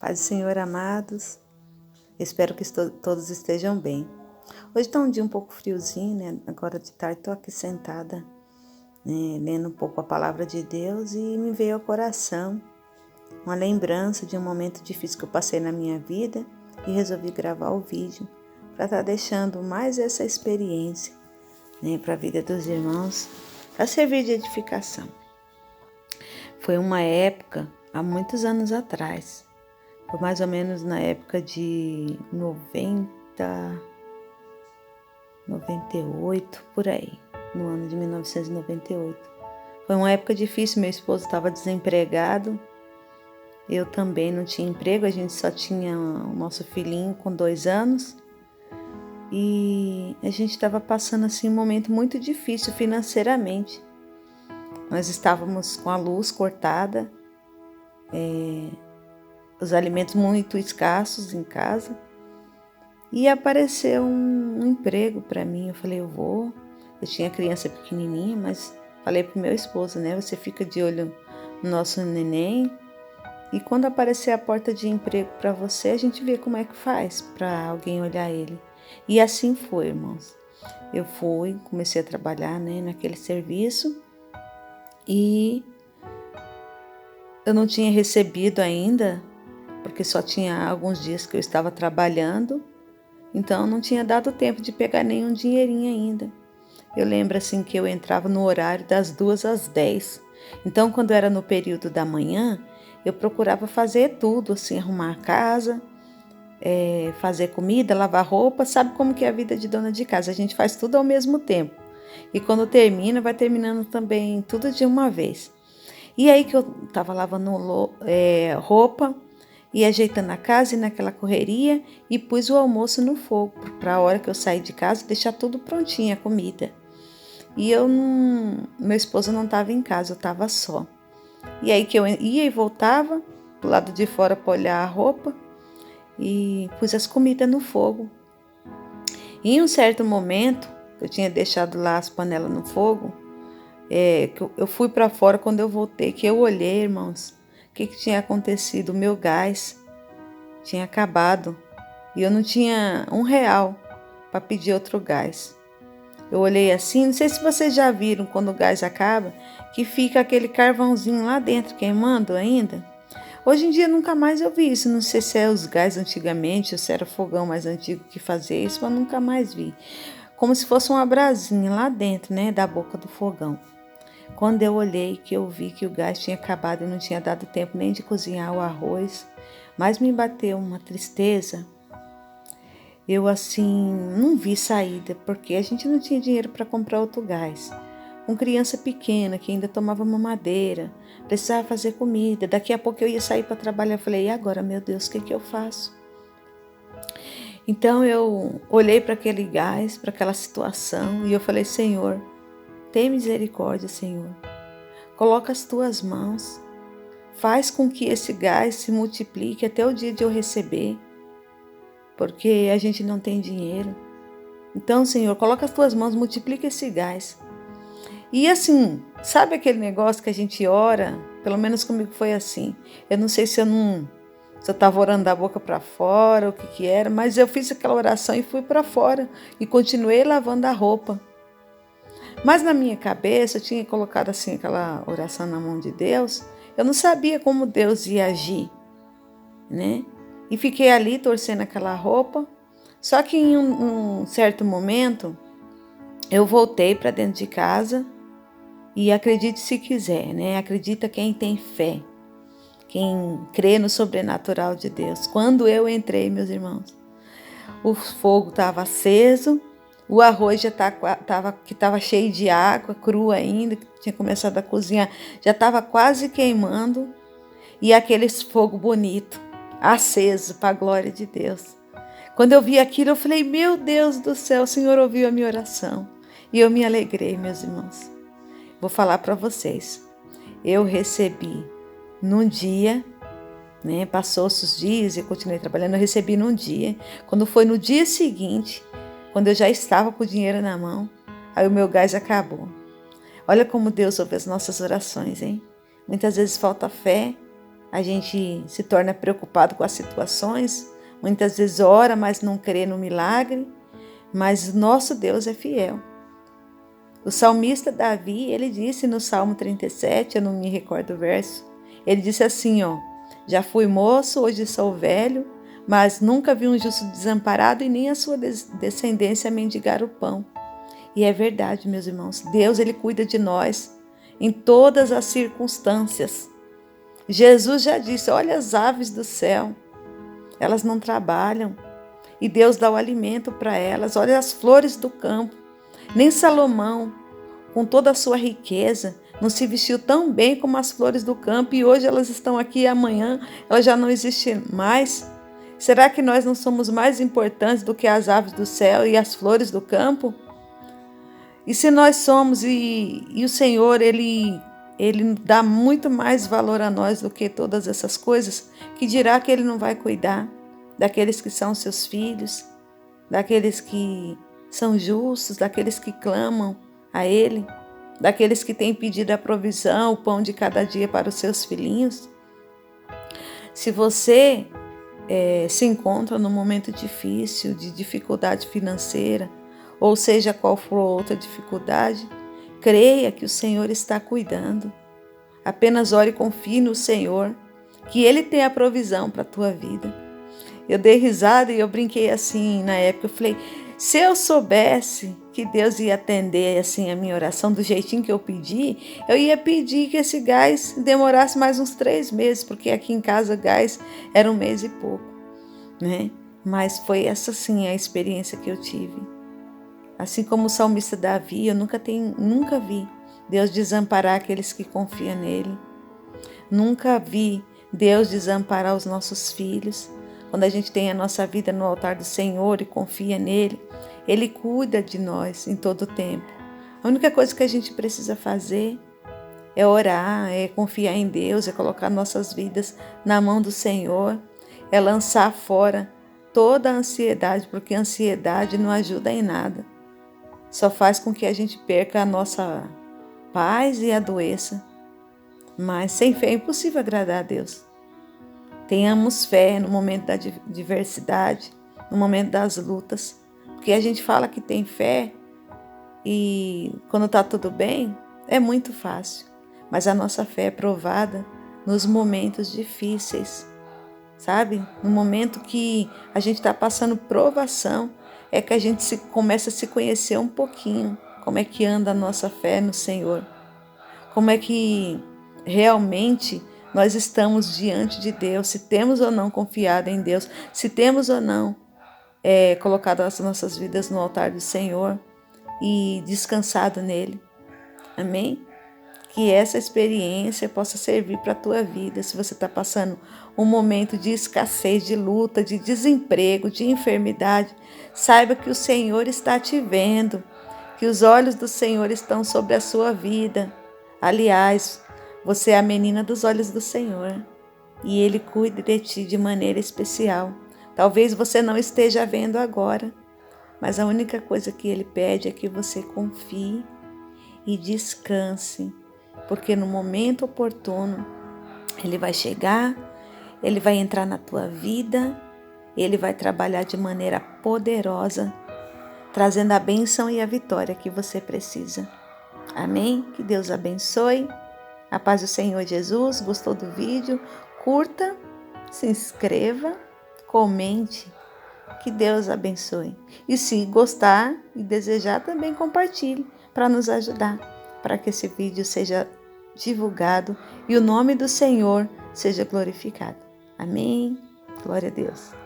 Paz do Senhor, amados. Espero que todos estejam bem. Hoje está um dia um pouco friozinho, né? Agora de tarde estou aqui sentada, né? Lendo um pouco a palavra de Deus e me veio ao coração uma lembrança de um momento difícil que eu passei na minha vida e resolvi gravar o vídeo para estar deixando mais essa experiência, né, para a vida dos irmãos, para servir de edificação. Foi uma época, há muitos anos atrás, foi mais ou menos na época de 98, por aí, no ano de 1998. Foi uma época difícil, meu esposo estava desempregado, eu também não tinha emprego, a gente só tinha o nosso filhinho com 2 anos e a gente estava passando assim um momento muito difícil financeiramente. Nós estávamos com a luz cortada, os alimentos muito escassos em casa e apareceu um emprego para mim. Eu falei, eu tinha criança pequenininha, mas falei pro meu esposo, né, você fica de olho no nosso neném e quando aparecer a porta de emprego para você, a gente vê como é que faz para alguém olhar ele. E assim foi, irmãos. Eu comecei a trabalhar, né, naquele serviço e eu não tinha recebido ainda, porque só tinha alguns dias que eu estava trabalhando, então não tinha dado tempo de pegar nenhum dinheirinho ainda. Eu lembro assim que eu entrava no horário das 2 às 10. Então, quando era no período da manhã, eu procurava fazer tudo, assim, arrumar a casa, fazer comida, lavar roupa. Sabe como que é a vida de dona de casa? A gente faz tudo ao mesmo tempo. E quando termina, vai terminando também tudo de uma vez. E aí que eu estava lavando roupa e ajeitando a casa e naquela correria e pus o almoço no fogo para a hora que eu sair de casa deixar tudo prontinho, a comida. E meu esposo não estava em casa, eu estava só. E aí que eu ia e voltava do lado de fora para olhar a roupa e pus as comidas no fogo. E em um certo momento, eu tinha deixado lá as panelas no fogo, que eu fui para fora. Quando eu voltei, que eu olhei, irmãos, o que tinha acontecido? O meu gás tinha acabado e eu não tinha R$1 para pedir outro gás. Eu olhei assim, não sei se vocês já viram quando o gás acaba, que fica aquele carvãozinho lá dentro queimando ainda. Hoje em dia nunca mais eu vi isso, não sei se é os gás antigamente ou se era fogão mais antigo que fazia isso, mas nunca mais vi. Como se fosse uma brasinha lá dentro, né, da boca do fogão. Quando eu olhei, que eu vi que o gás tinha acabado e não tinha dado tempo nem de cozinhar o arroz, mas me bateu uma tristeza. Eu assim não vi saída, porque a gente não tinha dinheiro para comprar outro gás. Com criança pequena que ainda tomava mamadeira, precisava fazer comida. Daqui a pouco eu ia sair para trabalhar. Eu falei, e agora, meu Deus, o que eu faço? Então eu olhei para aquele gás, para aquela situação e eu falei, Senhor, tem misericórdia, Senhor. Coloca as tuas mãos. Faz com que esse gás se multiplique até o dia de eu receber, porque a gente não tem dinheiro. Então, Senhor, coloca as tuas mãos, multiplica esse gás. E assim, sabe aquele negócio que a gente ora? Pelo menos comigo foi assim. Eu não sei se eu estava orando da boca para fora, o que era, mas eu fiz aquela oração e fui para fora e continuei lavando a roupa. Mas na minha cabeça eu tinha colocado assim aquela oração na mão de Deus. Eu não sabia como Deus ia agir, né? E fiquei ali torcendo aquela roupa. Só que em um certo momento eu voltei para dentro de casa e acredite se quiser, né? Acredita quem tem fé, quem crê no sobrenatural de Deus. Quando eu entrei, meus irmãos, o fogo estava aceso, o arroz já estava cheio de água, cru ainda, que tinha começado a cozinhar, já estava quase queimando, e aquele fogo bonito, aceso para a glória de Deus. Quando eu vi aquilo, eu falei, meu Deus do céu, o Senhor ouviu a minha oração. E eu me alegrei, meus irmãos. Vou falar para vocês. Eu recebi num dia, né? Passou-se os dias e eu continuei trabalhando. Eu recebi num dia. Quando foi no dia seguinte, quando eu já estava com o dinheiro na mão, aí o meu gás acabou. Olha como Deus ouve as nossas orações, hein? Muitas vezes falta fé, A gente se torna preocupado com as situações, muitas vezes ora, mas não crê no milagre, mas nosso Deus é fiel. O salmista Davi, ele disse no Salmo 37, eu não me recordo o verso, ele disse assim, já fui moço, hoje sou velho, mas nunca vi um justo desamparado e nem a sua descendência mendigar o pão. E é verdade, meus irmãos, Deus, ele cuida de nós em todas as circunstâncias. Jesus já disse, olha as aves do céu, elas não trabalham e Deus dá o alimento para elas. Olha as flores do campo, nem Salomão, com toda a sua riqueza, não se vestiu tão bem como as flores do campo e hoje elas estão aqui e amanhã elas já não existem mais. Será que nós não somos mais importantes do que as aves do céu e as flores do campo? E se nós somos e o Senhor, Ele dá muito mais valor a nós do que todas essas coisas, que dirá que Ele não vai cuidar daqueles que são seus filhos, daqueles que são justos, daqueles que clamam a Ele, daqueles que têm pedido a provisão, o pão de cada dia para os seus filhinhos? Se você se encontra num momento difícil, de dificuldade financeira, ou seja, qual for outra dificuldade, creia que o Senhor está cuidando. Apenas ore e confie no Senhor, que Ele tem a provisão para a tua vida. Eu dei risada e eu brinquei assim na época, eu falei, se eu soubesse que Deus ia atender assim a minha oração do jeitinho que eu pedi, eu ia pedir que esse gás demorasse mais uns 3 meses, porque aqui em casa gás era 1 mês e pouco, né? Mas foi essa sim a experiência que eu tive. Assim como o salmista Davi, eu nunca vi Deus desamparar aqueles que confiam nele. Nunca vi Deus desamparar os nossos filhos. Quando a gente tem a nossa vida no altar do Senhor e confia nele, Ele cuida de nós em todo o tempo. A única coisa que a gente precisa fazer é orar, é confiar em Deus, é colocar nossas vidas na mão do Senhor, é lançar fora toda a ansiedade, porque a ansiedade não ajuda em nada. Só faz com que a gente perca a nossa paz e adoeça. Mas sem fé é impossível agradar a Deus. Tenhamos fé no momento da diversidade, no momento das lutas. Porque a gente fala que tem fé e quando está tudo bem, é muito fácil. Mas a nossa fé é provada nos momentos difíceis, sabe? No momento que a gente está passando provação, é que a gente começa a se conhecer um pouquinho, como é que anda a nossa fé no Senhor, como é que realmente nós estamos diante de Deus, se temos ou não confiado em Deus, se temos ou não colocado as nossas vidas no altar do Senhor e descansado nele. Amém? Que essa experiência possa servir para a tua vida. Se você está passando um momento de escassez, de luta, de desemprego, de enfermidade, saiba que o Senhor está te vendo, que os olhos do Senhor estão sobre a sua vida. Aliás, você é a menina dos olhos do Senhor e Ele cuida de ti de maneira especial. Talvez você não esteja vendo agora, mas a única coisa que Ele pede é que você confie e descanse, porque no momento oportuno Ele vai chegar, Ele vai entrar na tua vida, Ele vai trabalhar de maneira poderosa, trazendo a bênção e a vitória que você precisa. Amém? Que Deus abençoe. A paz do Senhor Jesus. Gostou do vídeo? Curta, se inscreva, comente. Que Deus abençoe. E se gostar e desejar, também compartilhe para nos ajudar, para que esse vídeo seja divulgado e o nome do Senhor seja glorificado. Amém? Glória a Deus.